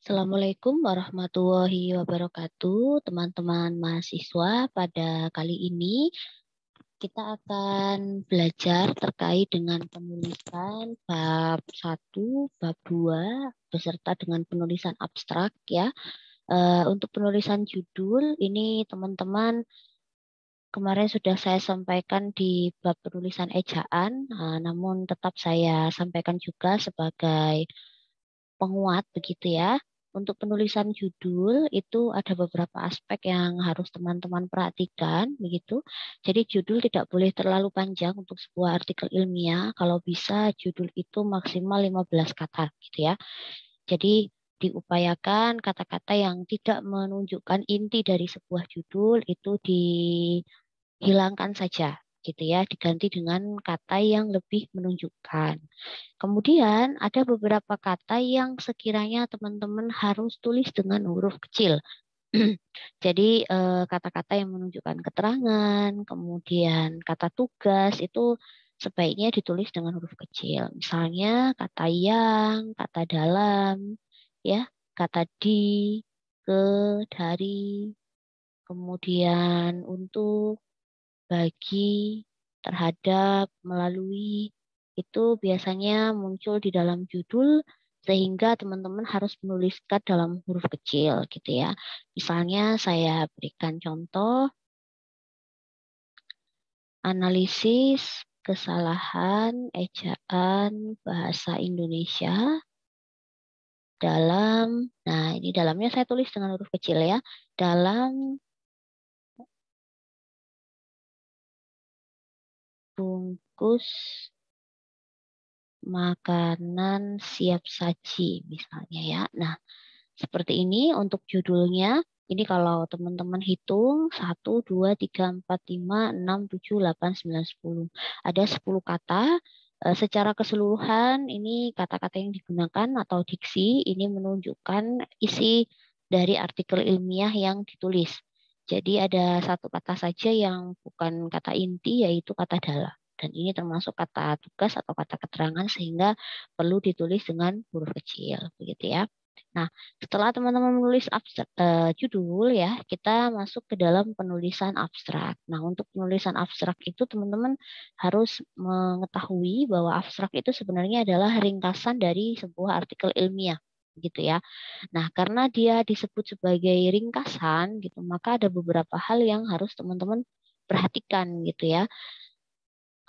Assalamualaikum warahmatullahi wabarakatuh, teman-teman mahasiswa. Pada kali ini kita akan belajar terkait dengan penulisan bab 1, bab 2, beserta dengan penulisan abstrak ya. Untuk penulisan judul ini teman-teman kemarin sudah saya sampaikan di bab penulisan ejaan, namun tetap saya sampaikan juga sebagai penguat begitu ya. Untuk penulisan judul itu ada beberapa aspek yang harus teman-teman perhatikan begitu. Jadi judul tidak boleh terlalu panjang untuk sebuah artikel ilmiah. Kalau bisa judul itu maksimal 15 kata gitu ya. Jadi diupayakan kata-kata yang tidak menunjukkan inti dari sebuah judul itu dihilangkan saja gitu ya, diganti dengan kata yang lebih menunjukkan. Kemudian ada beberapa kata yang sekiranya teman-teman harus tulis dengan huruf kecil. Jadi kata-kata yang menunjukkan keterangan, kemudian kata tugas itu sebaiknya ditulis dengan huruf kecil. Misalnya kata yang, kata dalam, ya, kata di, ke, dari, kemudian untuk, bagi, terhadap, melalui, itu biasanya muncul di dalam judul sehingga teman-teman harus menuliskan dalam huruf kecil gitu ya. Misalnya saya berikan contoh analisis kesalahan ejaan bahasa Indonesia dalam, nah ini dalamnya saya tulis dengan huruf kecil ya, dalam bungkus makanan siap saji misalnya ya. Nah, seperti ini untuk judulnya. Ini kalau teman-teman hitung 1, 2, 3, 4, 5, 6, 7, 8, 9, 10. Ada 10 kata. Secara keseluruhan ini kata-kata yang digunakan atau diksi ini menunjukkan isi dari artikel ilmiah yang ditulis. Jadi ada satu kata saja yang bukan kata inti yaitu kata dalam. Dan ini termasuk kata tugas atau kata keterangan sehingga perlu ditulis dengan huruf kecil, begitu ya. Nah, setelah teman-teman menulis judul ya, kita masuk ke dalam penulisan abstrak. Nah, untuk penulisan abstrak itu teman-teman harus mengetahui bahwa abstrak itu sebenarnya adalah ringkasan dari sebuah artikel ilmiah, gitu ya. Nah, karena dia disebut sebagai ringkasan gitu, maka ada beberapa hal yang harus teman-teman perhatikan gitu ya.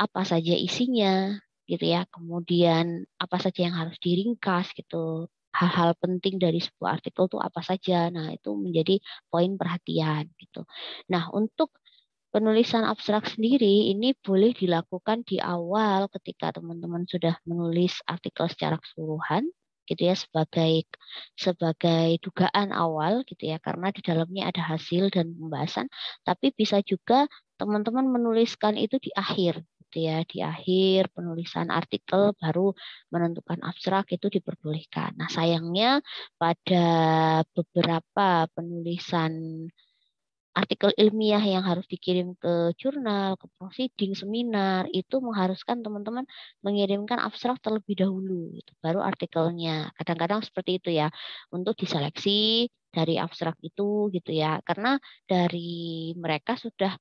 Apa saja isinya gitu ya. Kemudian apa saja yang harus diringkas gitu. Hal-hal penting dari sebuah artikel itu apa saja. Nah, itu menjadi poin perhatian gitu. Nah, untuk penulisan abstrak sendiri ini boleh dilakukan di awal ketika teman-teman sudah menulis artikel secara keseluruhan gitu ya, sebagai dugaan awal gitu ya, karena di dalamnya ada hasil dan pembahasan, tapi bisa juga teman-teman menuliskan itu di akhir gitu ya, di akhir penulisan artikel baru menentukan abstrak itu diperbolehkan. Nah, sayangnya pada beberapa penulisan artikel ilmiah yang harus dikirim ke jurnal, ke proceeding, seminar, itu mengharuskan teman-teman mengirimkan abstrak terlebih dahulu, gitu, baru artikelnya. Kadang-kadang seperti itu ya, untuk diseleksi dari abstrak itu gitu ya, karena dari mereka sudah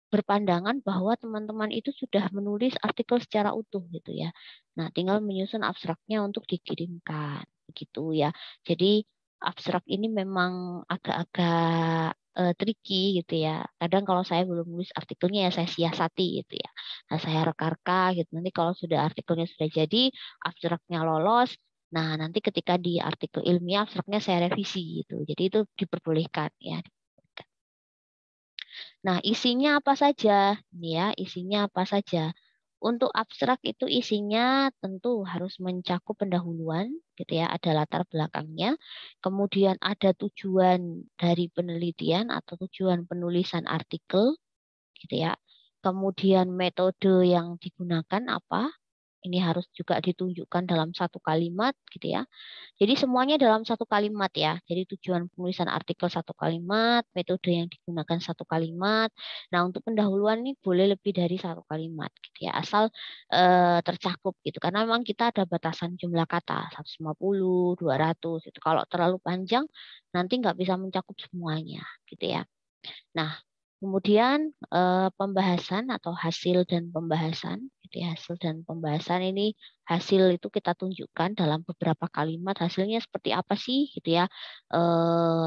berpandangan bahwa teman-teman itu sudah menulis artikel secara utuh gitu ya. Nah, tinggal menyusun abstraknya untuk dikirimkan begitu ya. Jadi abstrak ini memang agak-agak tricky gitu ya. Kadang kalau saya belum nulis artikelnya ya saya siasati gitu ya. Nah, saya reka-reka gitu. Nanti kalau sudah artikelnya sudah jadi, abstraknya lolos, nah nanti ketika di artikel ilmiah abstraknya saya revisi gitu. Jadi itu diperbolehkan ya. Nah, isinya apa saja? Ini ya, isinya apa saja? Untuk abstrak itu isinya tentu harus mencakup pendahuluan, gitu ya, ada latar belakangnya. Kemudian ada tujuan dari penelitian atau tujuan penulisan artikel, gitu ya. Kemudian metode yang digunakan apa? Ini harus juga ditunjukkan dalam satu kalimat gitu ya. Jadi semuanya dalam satu kalimat ya. Jadi tujuan penulisan artikel satu kalimat, metode yang digunakan satu kalimat. Nah, untuk pendahuluan ini boleh lebih dari satu kalimat gitu ya. Asal tercakup gitu. Karena memang kita ada batasan jumlah kata 150, 200 itu. Kalau terlalu panjang nanti nggak bisa mencakup semuanya gitu ya. Nah, kemudian pembahasan atau hasil dan pembahasan, gitu ya, hasil dan pembahasan ini hasil itu kita tunjukkan dalam beberapa kalimat hasilnya seperti apa sih, gitu ya,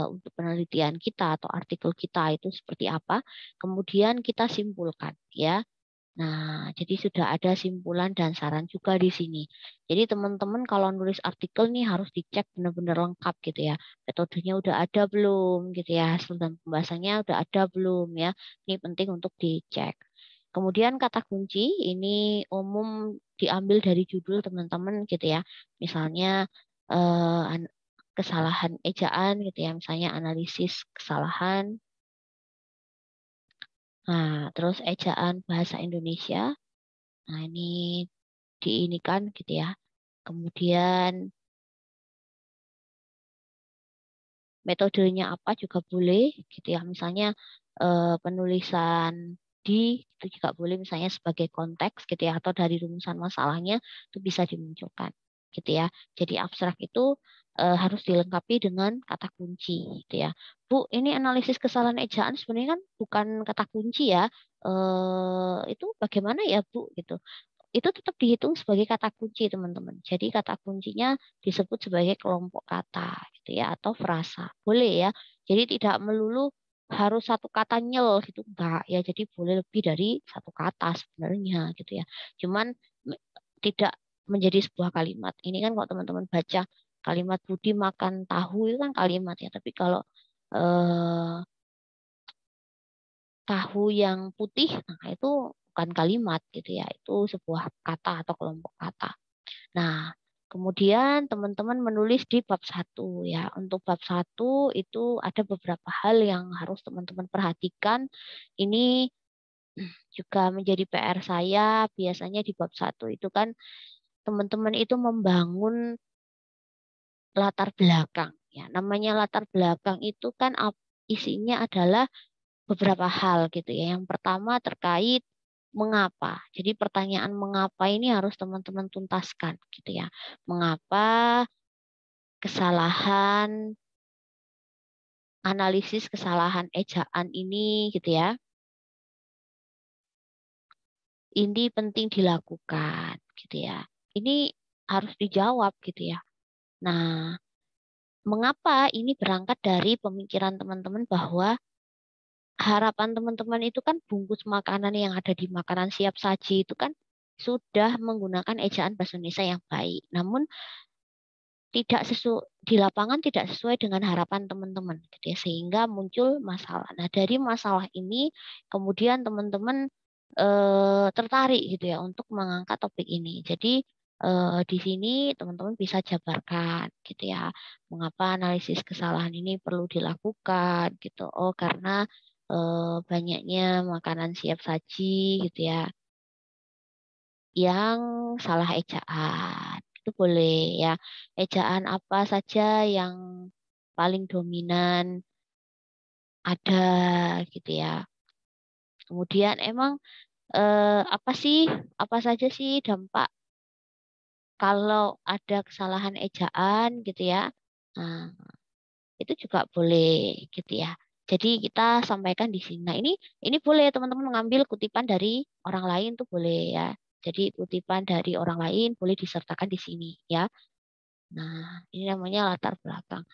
untuk penelitian kita atau artikel kita itu seperti apa. Kemudian kita simpulkan, ya. Nah, jadi sudah ada simpulan dan saran juga di sini. Jadi teman-teman kalau nulis artikel nih harus dicek benar-benar lengkap gitu ya. Metodenya udah ada belum gitu ya. Hasil dan pembahasannya udah ada belum ya. Ini penting untuk dicek. Kemudian kata kunci ini umum diambil dari judul teman-teman gitu ya. Misalnya kesalahan ejaan gitu ya. Misalnya analisis kesalahan. Nah, terus ejaan bahasa Indonesia. Nah, ini diinikan gitu ya. Kemudian metodenya apa juga boleh gitu ya. Misalnya penulisan di itu juga boleh misalnya sebagai konteks gitu ya atau dari rumusan masalahnya itu bisa dimunculkan gitu ya. Jadi abstrak itu harus dilengkapi dengan kata kunci gitu ya. Bu, ini analisis kesalahan ejaan sebenarnya kan bukan kata kunci ya. Itu bagaimana ya, Bu gitu. Itu tetap dihitung sebagai kata kunci, teman-teman. Jadi kata kuncinya disebut sebagai kelompok kata gitu ya atau frasa. Boleh ya. Jadi tidak melulu harus satu kata nyel gitu enggak ya. Jadi boleh lebih dari satu kata sebenarnya gitu ya. Cuman tidak menjadi sebuah kalimat. Ini kan kalau teman-teman baca kalimat Budi makan tahu itu kan kalimat ya. Tapi kalau eh, tahu yang putih, nah itu bukan kalimat gitu ya. Itu sebuah kata atau kelompok kata. Nah, kemudian teman-teman menulis di bab satu ya. Untuk bab satu itu ada beberapa hal yang harus teman-teman perhatikan. Ini juga menjadi PR saya. Biasanya di bab satu itu kan teman-teman itu membangun latar belakang. Ya, namanya latar belakang itu kan isinya adalah beberapa hal gitu ya. Yang pertama terkait mengapa. Jadi pertanyaan mengapa ini harus teman-teman tuntaskan gitu ya. Mengapa kesalahan analisis kesalahan ejaan ini gitu ya. Ini penting dilakukan gitu ya. Ini harus dijawab gitu ya. Nah, mengapa ini berangkat dari pemikiran teman-teman bahwa harapan teman-teman itu kan bungkus makanan yang ada di makanan siap saji itu kan sudah menggunakan ejaan bahasa Indonesia yang baik. Namun tidak sesuai di lapangan tidak sesuai dengan harapan teman-teman gitu ya, sehingga muncul masalah. Nah, dari masalah ini kemudian teman-teman tertarik gitu ya untuk mengangkat topik ini. Jadi di sini teman-teman bisa jabarkan gitu ya, mengapa analisis kesalahan ini perlu dilakukan gitu. Oh, karena banyaknya makanan siap saji gitu ya yang salah ejaan. Itu boleh ya. Ejaan apa saja yang paling dominan ada gitu ya. Kemudian emang apa saja sih dampak kalau ada kesalahan ejaan gitu ya. Nah, itu juga boleh gitu ya. Jadi kita sampaikan di sini. Nah, ini boleh teman-teman mengambil kutipan dari orang lain tuh boleh ya. Jadi kutipan dari orang lain boleh disertakan di sini ya. Nah, ini namanya latar belakang.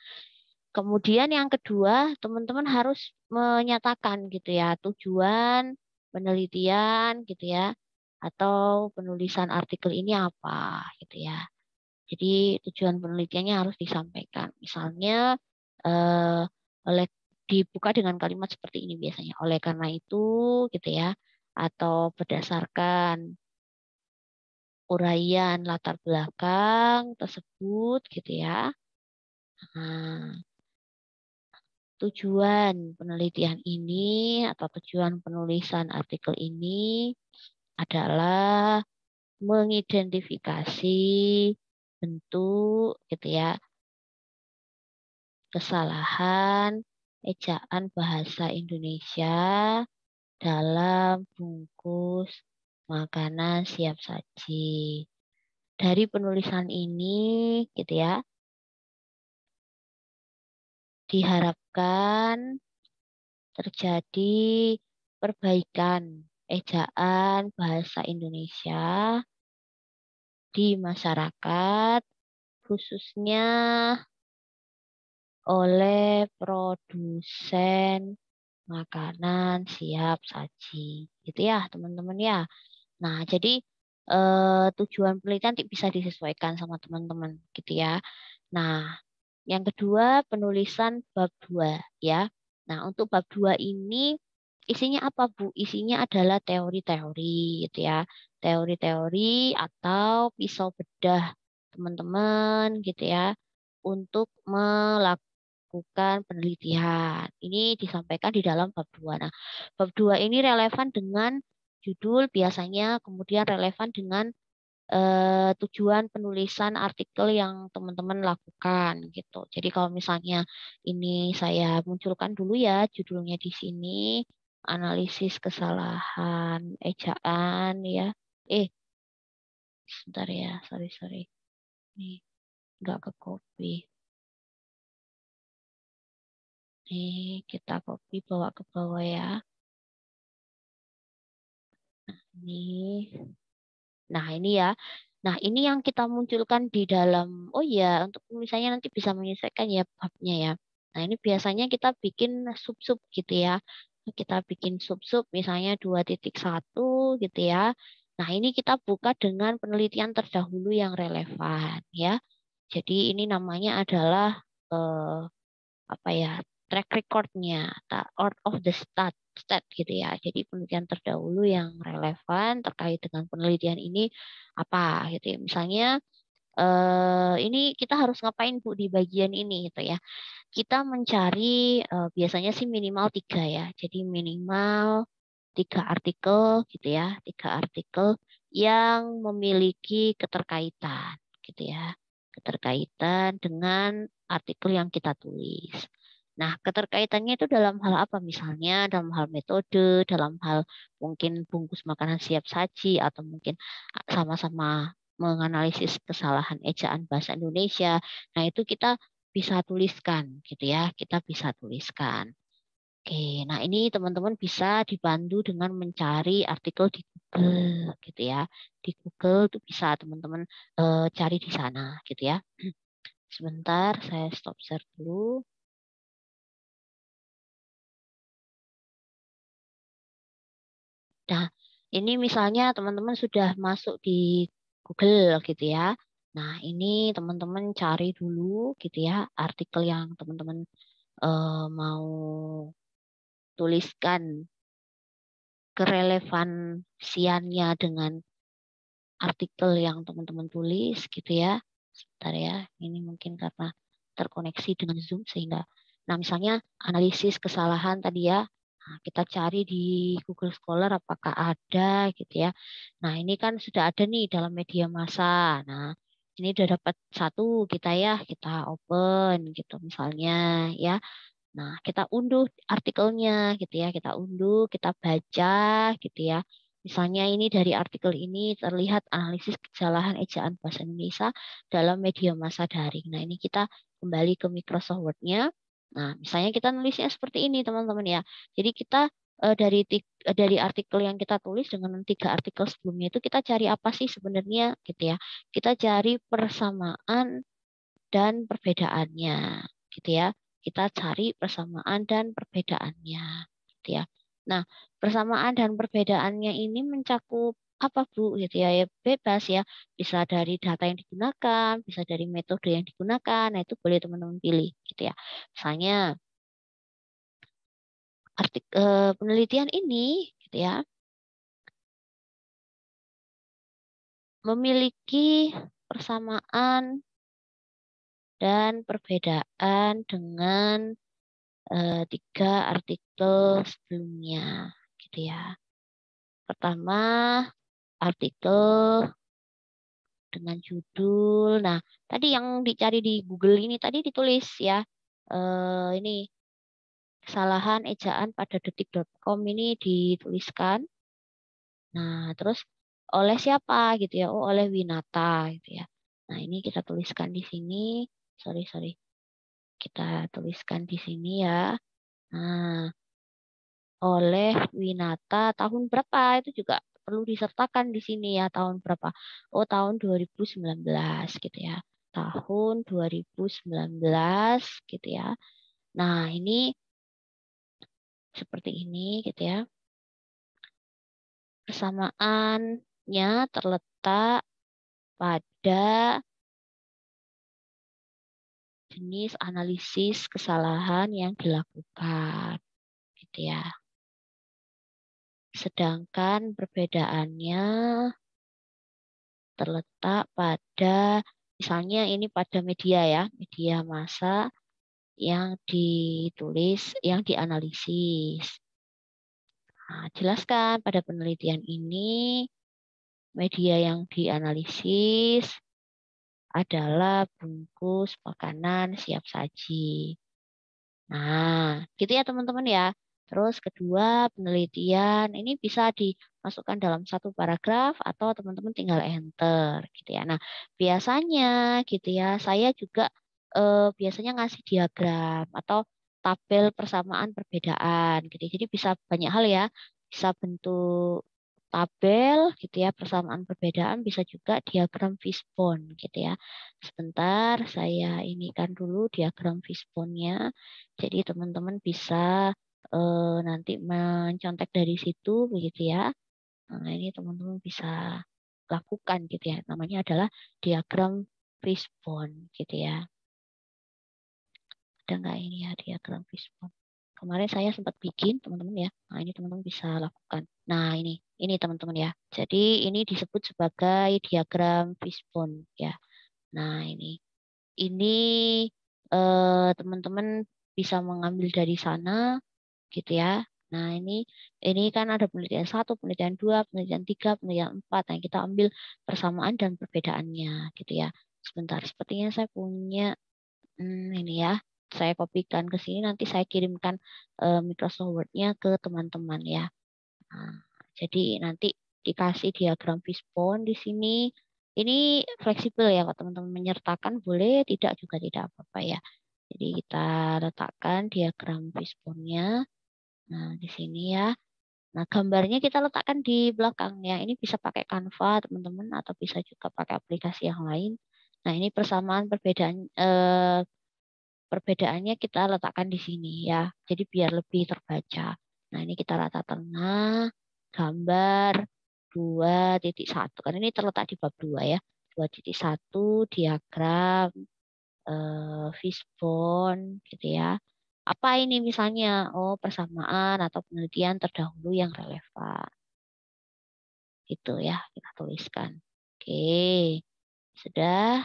Kemudian yang kedua, teman-teman harus menyatakan gitu ya tujuan penelitian gitu ya atau penulisan artikel ini apa gitu ya. Jadi tujuan penelitiannya harus disampaikan. Misalnya eh, oleh dibuka dengan kalimat seperti ini biasanya. Oleh karena itu gitu ya atau berdasarkan uraian latar belakang tersebut gitu ya. Nah, tujuan penelitian ini atau tujuan penulisan artikel ini adalah mengidentifikasi bentuk gitu ya, kesalahan ejaan bahasa Indonesia dalam bungkus makanan siap saji. Dari penulisan ini gitu ya, diharapkan terjadi perbaikan ejaan bahasa Indonesia di masyarakat, khususnya oleh produsen makanan siap saji. Gitu ya, teman-teman ya. Nah, jadi tujuan penelitian bisa disesuaikan sama teman-teman gitu ya. Nah, yang kedua penulisan bab 2 ya. Nah, untuk bab 2 ini isinya apa, Bu? Isinya adalah teori-teori gitu ya. Teori-teori atau pisau bedah teman-teman gitu ya untuk melakukan penelitian. Ini disampaikan di dalam bab 2. Nah, bab 2 ini relevan dengan judul biasanya, kemudian relevan dengan tujuan penulisan artikel yang teman-teman lakukan gitu. Jadi kalau misalnya ini saya munculkan dulu ya judulnya di sini, analisis kesalahan ejaan ya. Sebentar ya, sorry. Nih, nggak ke copy. Nih, kita copy bawa ke bawah ya. Nih. Nah, ini ya. Nah, ini yang kita munculkan di dalam, oh ya, untuk misalnya nanti bisa menyelesaikan ya babnya ya. Nah, ini biasanya kita bikin sub-sub gitu ya. Kita bikin sub-sub misalnya 2.1 gitu ya. Nah, ini kita buka dengan penelitian terdahulu yang relevan ya. Jadi ini namanya adalah apa ya, track recordnya, out of the stat gitu ya. Jadi penelitian terdahulu yang relevan terkait dengan penelitian ini apa gitu ya. Misalnya ini kita harus ngapain Bu di bagian ini gitu ya. Kita mencari biasanya sih minimal 3 ya. Jadi minimal 3 artikel gitu ya, 3 artikel yang memiliki keterkaitan gitu ya. Keterkaitan dengan artikel yang kita tulis. Nah, keterkaitannya itu dalam hal apa? Misalnya dalam hal metode, dalam hal mungkin bungkus makanan siap saji, atau mungkin sama-sama menganalisis kesalahan ejaan bahasa Indonesia. Nah, itu kita bisa tuliskan gitu ya. Kita bisa tuliskan. Oke, nah ini teman-teman bisa dibantu dengan mencari artikel di Google gitu ya. Di Google tuh bisa teman-teman cari di sana gitu ya. Sebentar, saya stop share dulu. Nah, ini misalnya teman-teman sudah masuk di Google gitu ya. Nah, ini teman-teman cari dulu gitu ya artikel yang teman-teman mau tuliskan kerelevansiannya dengan artikel yang teman-teman tulis gitu ya. Sebentar ya, ini mungkin karena terkoneksi dengan Zoom sehingga. Nah, misalnya analisis kesalahan tadi ya. Nah, kita cari di Google Scholar apakah ada gitu ya. Nah, ini kan sudah ada nih dalam media massa. Nah, ini udah dapat satu kita ya, kita open gitu misalnya ya. Nah, kita unduh artikelnya gitu ya, kita unduh, kita baca gitu ya. Misalnya ini dari artikel ini terlihat analisis kesalahan ejaan bahasa Indonesia dalam media massa daring. Nah, ini kita kembali ke Microsoft Word-nya. Nah, misalnya kita nulisnya seperti ini, teman-teman ya. Jadi kita dari artikel yang kita tulis dengan 3 artikel sebelumnya itu kita cari apa sih sebenarnya gitu ya. Kita cari persamaan dan perbedaannya gitu ya. Kita cari persamaan dan perbedaannya gitu ya. Nah, persamaan dan perbedaannya ini mencakup apa Bu gitu ya, ya bebas ya, bisa dari data yang digunakan, bisa dari metode yang digunakan. Nah, itu boleh teman-teman pilih gitu ya. Misalnya penelitian ini gitu ya memiliki persamaan dan perbedaan dengan 3 artikel sebelumnya gitu ya. Pertama, artikel dengan judul. Nah, tadi yang dicari di Google ini tadi ditulis ya. Ini kesalahan ejaan pada detik.com ini dituliskan. Nah, terus oleh siapa gitu ya? Oh, oleh Winata gitu ya. Nah, ini kita tuliskan di sini. Sorry. Kita tuliskan di sini ya. Nah, oleh Winata tahun berapa itu juga perlu disertakan di sini ya, tahun berapa. Oh, tahun 2019 gitu ya. Tahun 2019 gitu ya. Nah, ini seperti ini gitu ya. Persamaannya terletak pada jenis analisis kesalahan yang dilakukan gitu ya. Sedangkan perbedaannya terletak pada misalnya ini pada media ya, media massa yang ditulis, yang dianalisis. Nah, jelaskan pada penelitian ini media yang dianalisis adalah bungkus makanan siap saji. Nah, gitu ya teman-teman ya. Terus kedua, penelitian ini bisa dimasukkan dalam satu paragraf atau teman-teman tinggal enter gitu ya. Nah, biasanya gitu ya, saya juga biasanya ngasih diagram atau tabel persamaan perbedaan gitu. Jadi bisa banyak hal ya. Bisa bentuk tabel gitu ya, persamaan perbedaan, bisa juga diagram fishbone gitu ya. Sebentar saya inikan dulu diagram fishbone-nya. Jadi teman-teman bisa nanti mencontek dari situ begitu ya. Nah, ini teman-teman bisa lakukan gitu ya. Namanya adalah diagram fishbone gitu ya. Ada nggak ini ya diagram fishbone? Kemarin saya sempat bikin teman-teman ya. Nah, ini teman-teman bisa lakukan. Nah, ini teman-teman ya. Jadi ini disebut sebagai diagram fishbone ya. Nah, ini teman-teman bisa mengambil dari sana gitu ya. Nah, ini kan ada penelitian 1, penelitian 2, penelitian 3, penelitian 4. Nah, kita ambil persamaan dan perbedaannya gitu ya. Sebentar, sepertinya saya punya ini ya. Saya kopikan ke sini, nanti saya kirimkan Microsoft Word-nya ke teman-teman ya. Nah, jadi nanti dikasih diagram fishbone di sini. Ini fleksibel ya, kalau teman-teman menyertakan boleh, tidak juga tidak apa-apa ya. Jadi kita letakkan diagram fishbone-nya. Nah, di sini ya. Nah, gambarnya kita letakkan di belakang ya. Ini bisa pakai Canva, teman-teman, atau bisa juga pakai aplikasi yang lain. Nah, ini persamaan perbedaannya kita letakkan di sini ya. Jadi biar lebih terbaca. Nah, ini kita rata tengah, gambar 2.1. Kan ini terletak di bab 2 ya. 2.1 diagram fishbone gitu ya. Apa ini misalnya? Oh, persamaan atau penelitian terdahulu yang relevan. Gitu ya, kita tuliskan. Oke, sudah.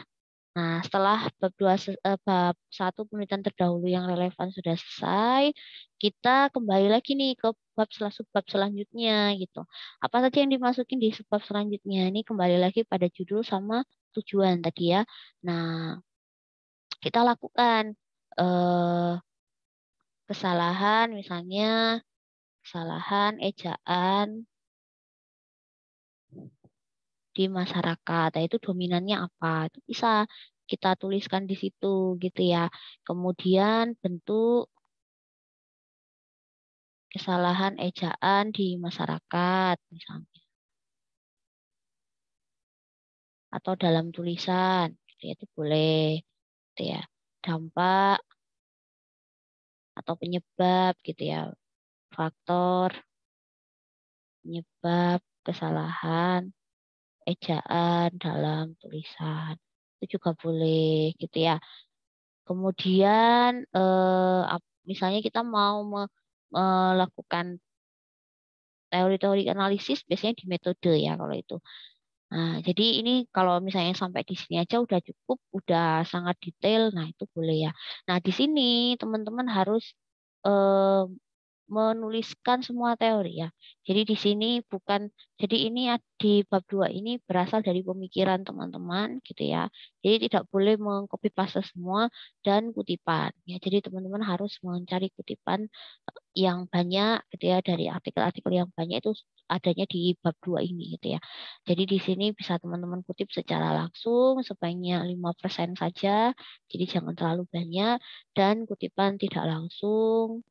Nah, setelah bab 1 penelitian terdahulu yang relevan sudah selesai, kita kembali lagi nih ke bab selanjutnya gitu. Apa saja yang dimasukin di bab selanjutnya? Ini kembali lagi pada judul sama tujuan tadi ya. Nah, kita lakukan eh, kesalahan misalnya kesalahan ejaan di masyarakat. Nah, itu dominannya apa? Itu bisa kita tuliskan di situ gitu ya. Kemudian bentuk kesalahan ejaan di masyarakat misalnya atau dalam tulisan gitu ya, itu boleh gitu ya. Dampak atau penyebab gitu ya. Faktor penyebab kesalahan ejaan dalam tulisan. Itu juga boleh gitu ya. Kemudian misalnya kita mau melakukan teori-teori analisis biasanya di metode ya kalau itu. Nah, jadi ini kalau misalnya sampai di sini aja udah cukup, udah sangat detail. Nah, itu boleh ya. Nah, di sini teman-teman harus menuliskan semua teori ya. Jadi di sini bukan, jadi ini di bab 2 ini berasal dari pemikiran teman-teman gitu ya. Jadi tidak boleh mengcopy paste semua dan kutipan ya. Jadi teman-teman harus mencari kutipan yang banyak gitu ya, dari artikel-artikel yang banyak itu adanya di bab 2 ini gitu ya. Jadi di sini bisa teman-teman kutip secara langsung sebanyak 5% saja. Jadi jangan terlalu banyak, dan kutipan tidak langsung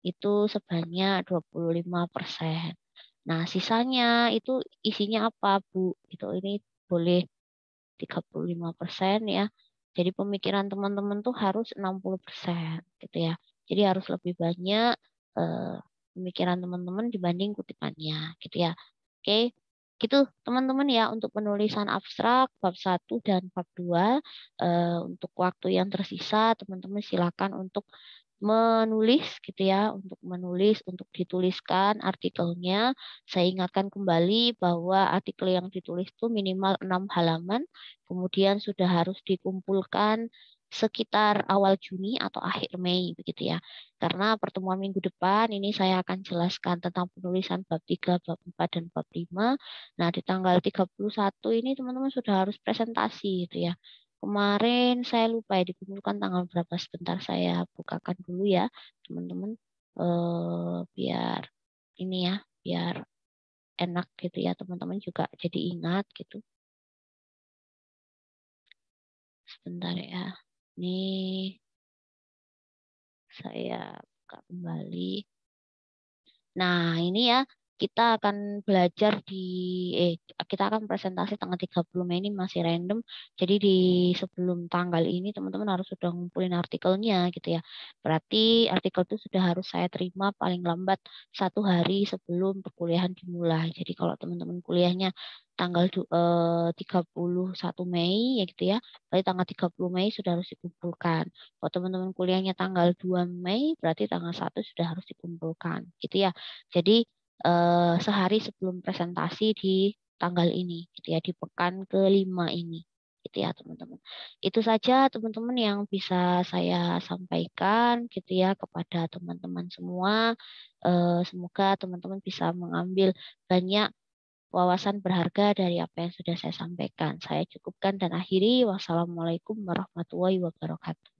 itu sebanyak 25%. Nah, sisanya itu isinya apa, Bu? Itu ini boleh 35% ya. Jadi pemikiran teman-teman tuh harus 60% gitu ya. Jadi harus lebih banyak eh, pemikiran teman-teman dibanding kutipannya gitu ya. Oke, gitu teman-teman ya untuk penulisan abstrak bab 1 dan bab 2. Untuk waktu yang tersisa teman-teman silakan untuk menulis gitu ya, untuk menulis, untuk dituliskan artikelnya. Saya ingatkan kembali bahwa artikel yang ditulis itu minimal 6 halaman, kemudian sudah harus dikumpulkan sekitar awal Juni atau akhir Mei begitu ya. Karena pertemuan minggu depan ini saya akan jelaskan tentang penulisan bab 3, bab 4 dan bab 5. Nah, di tanggal 31 ini teman-teman sudah harus presentasi gitu ya. Kemarin saya lupa ya dikumpulkan tanggal berapa, sebentar saya bukakan dulu ya teman-teman, biar ini ya, biar enak gitu ya teman-teman juga jadi ingat gitu. Sebentar ya. Ini saya buka kembali. Nah, ini ya, kita akan belajar eh kita akan presentasi tanggal 30 Mei, ini masih random. Jadi di sebelum tanggal ini teman-teman harus sudah ngumpulin artikelnya gitu ya. Berarti artikel itu sudah harus saya terima paling lambat 1 hari sebelum perkuliahan dimulai. Jadi kalau teman-teman kuliahnya tanggal 31 Mei ya gitu ya. Berarti tanggal 30 Mei sudah harus dikumpulkan. Kalau teman-teman kuliahnya tanggal 2 Mei, berarti tanggal 1 sudah harus dikumpulkan, gitu ya. Jadi sehari sebelum presentasi di tanggal ini, gitu ya, di pekan kelima ini, gitu ya teman-teman. Itu saja teman-teman yang bisa saya sampaikan, gitu ya, kepada teman-teman semua. Semoga teman-teman bisa mengambil banyak wawasan berharga dari apa yang sudah saya sampaikan. Saya cukupkan dan akhiri. Wassalamualaikum warahmatullahi wabarakatuh.